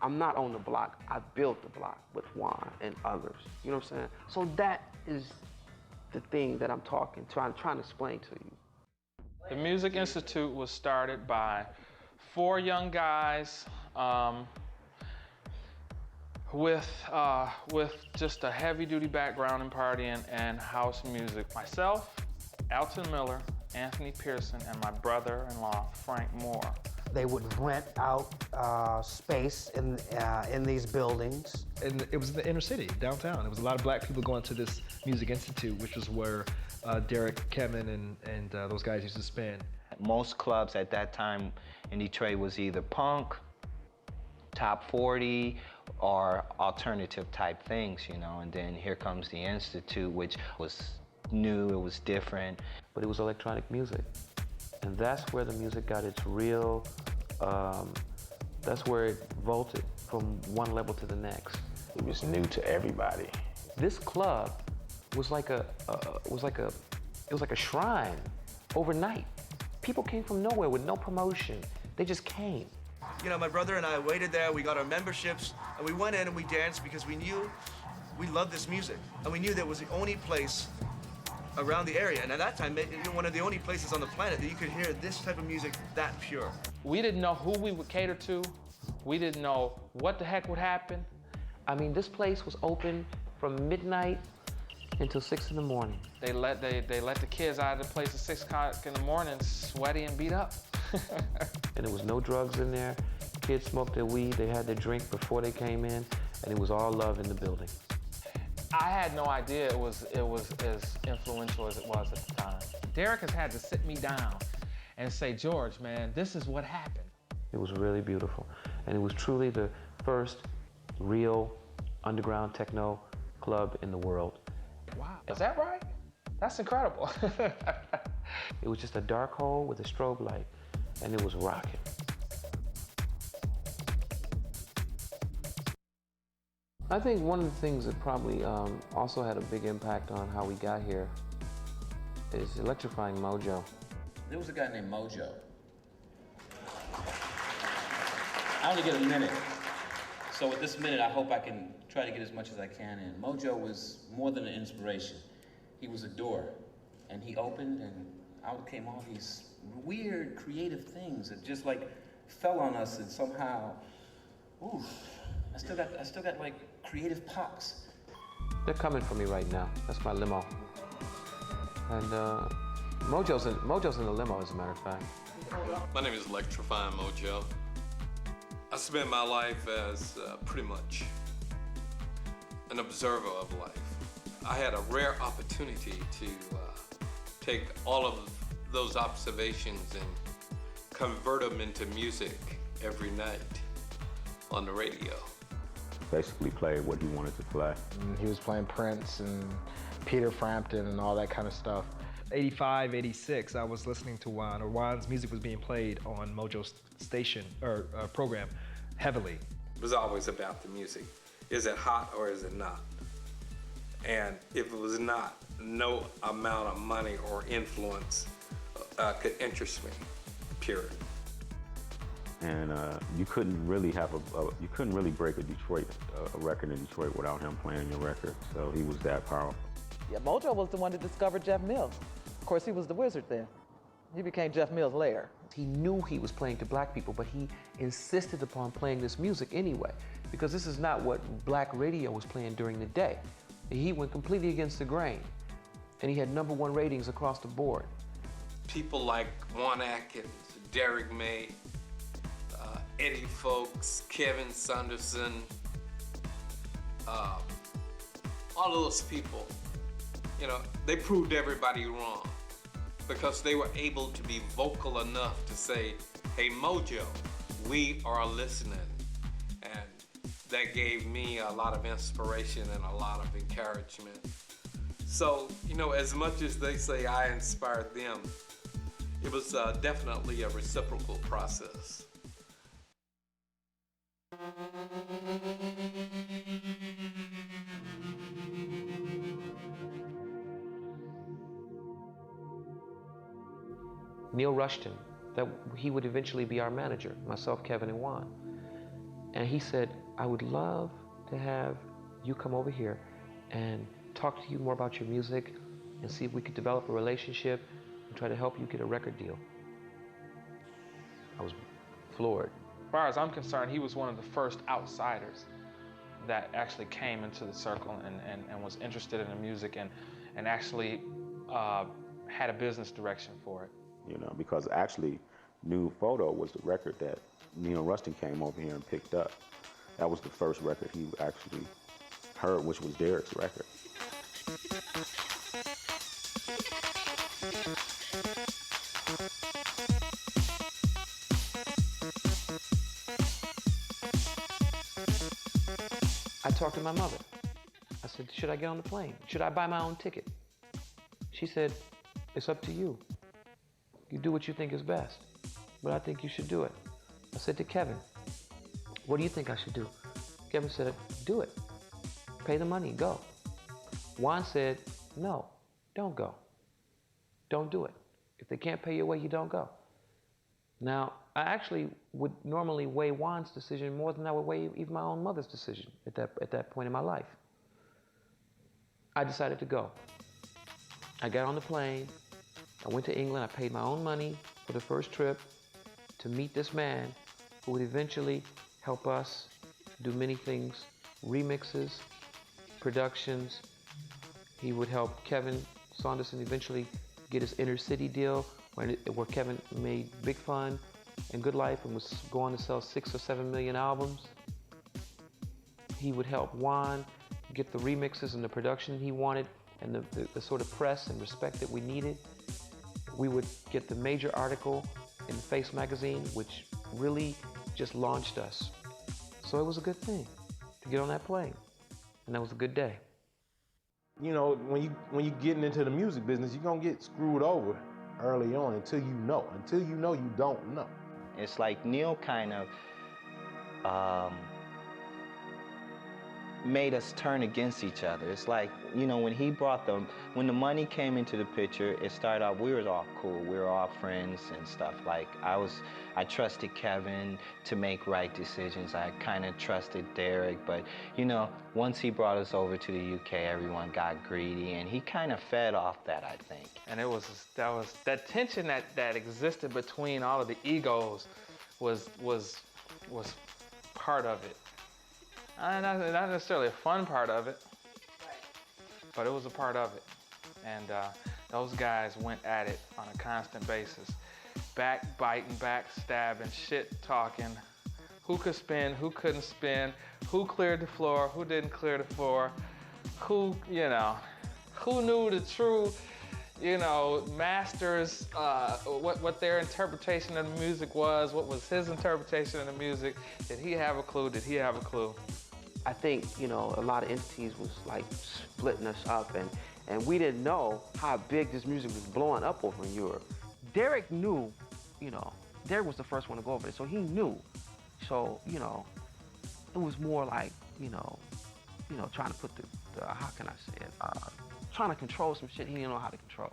I'm not on the block. I built the block with Juan and others. You know what I'm saying? So that is the thing that I'm trying to explain to you. The Music Institute was started by 4 young guys with just a heavy-duty background in partying and house music. Myself, Alton Miller, Anthony Pearson, and my brother-in-law, Frank Moore. They would rent out space in these buildings. And it was in the inner city, downtown. There was a lot of black people going to this Music Institute, which was where Derek, Kevin, and those guys used to spend. Most clubs at that time in Detroit was either punk, top 40, or alternative type things, you know, and then here comes the Institute, which was new, it was different. But it was electronic music. And that's where the music got its real, that's where it vaulted from one level to the next. It was new to everybody. This club was like a shrine overnight. People came from nowhere with no promotion. They just came. You know, my brother and I waited there, we got our memberships, and we went in and we danced because we knew we loved this music. And we knew that it was the only place around the area. And at that time, one of the only places on the planet that you could hear this type of music that pure. We didn't know who we would cater to. We didn't know what the heck would happen. I mean, this place was open from midnight until 6 in the morning. They let the kids out of the place at 6 o'clock in the morning, sweaty and beat up. And there was no drugs in there. Kids smoked their weed, they had their drink before they came in, and it was all love in the building. I had no idea it was as influential as it was at the time. Derek has had to sit me down and say, George, man, this is what happened. It was really beautiful. And it was truly the first real underground techno club in the world. Wow, is that right? That's incredible. It was just a dark hole with a strobe light, and it was rocking. I think one of the things that probably also had a big impact on how we got here is electrifying Mojo. There was a guy named Mojo. I only get a minute. So with this minute, I hope I can try to get as much as I can in. Mojo was more than an inspiration. He was a door, and he opened, and out came all these weird, creative things that just like fell on us, and somehow, ooh, I still got like creative pops. They're coming for me right now. That's my limo. And Mojo's in the limo, as a matter of fact. My name is Electrifying Mojo. I spent my life as pretty much an observer of life. I had a rare opportunity to take all of those observations and convert them into music every night on the radio. Basically played what he wanted to play. He was playing Prince and Peter Frampton and all that kind of stuff. 85, 86, I was listening to Juan, or Juan's music was being played on Mojo's station, or program, heavily. It was always about the music. Is it hot or is it not? And if it was not, no amount of money or influence could interest me, period. And you couldn't really break a record in Detroit without him playing your record. So he was that powerful. Yeah, Mojo was the one that discovered Jeff Mills. Of course, he was the wizard then. He became Jeff Mills later. He knew he was playing to black people, but he insisted upon playing this music anyway, because this is not what black radio was playing during the day. He went completely against the grain, and he had #1 ratings across the board. People like Juan Atkins, Derek May, Eddie Fowlkes, Kevin Sanderson, all those people, you know, they proved everybody wrong because they were able to be vocal enough to say, hey, Mojo, we are listening. And that gave me a lot of inspiration and a lot of encouragement. So, you know, as much as they say I inspired them, it was definitely a reciprocal process. Neil Rushton, that he would eventually be our manager, myself, Kevin, and Juan. And he said, I would love to have you come over here and talk to you more about your music and see if we could develop a relationship and try to help you get a record deal. I was floored. As far as I'm concerned, he was one of the first outsiders that actually came into the circle and was interested in the music and actually had a business direction for it. You know, because actually, New Photo was the record that Neil Rustin came over here and picked up. That was the first record he actually heard, which was Derek's record. I talked to my mother. I said, should I get on the plane? Should I buy my own ticket? She said, it's up to you. You do what you think is best, but I think you should do it. I said to Kevin, what do you think I should do? Kevin said, do it. Pay the money, go. Juan said, no, don't go. Don't do it. If they can't pay your way, you don't go. Now, I actually would normally weigh Juan's decision more than I would weigh even my own mother's decision at that point in my life. I decided to go. I got on the plane. I went to England. I paid my own money for the first trip to meet this man who would eventually help us do many things, remixes, productions. He would help Kevin Saunderson eventually get his inner city deal where Kevin made Big Fun and Good Life and was going to sell 6 or 7 million albums. He would help Juan get the remixes and the production he wanted and the sort of press and respect that we needed. We would get the major article in Face magazine, which really just launched us. So it was a good thing to get on that plane, and that was a good day. You know, when you getting into the music business, you're gonna get screwed over early on until you know. Until you know, you don't know. It's like Neil kind of made us turn against each other. It's like, you know, when when the money came into the picture, it started off, we were all cool, we were all friends and stuff. Like, I trusted Kevin to make right decisions. I kind of trusted Derek, but, you know, once he brought us over to the UK, everyone got greedy, and he kind of fed off that, I think. And that tension that existed between all of the egos was part of it. Not necessarily a fun part of it, but it was a part of it. And those guys went at it on a constant basis. Backbiting, backstabbing, shit talking. Who could spin, who couldn't spin, who cleared the floor, who didn't clear the floor, who knew the true, masters, what their interpretation of the music was, what was his interpretation of the music. Did he have a clue? Did he have a clue? I think, a lot of entities was like splitting us up and we didn't know how big this music was blowing up over in Europe. Derek knew, Derek was the first one to go over there, so he knew. So, it was more like, trying to put how can I say it? Trying to control some shit he didn't know how to control.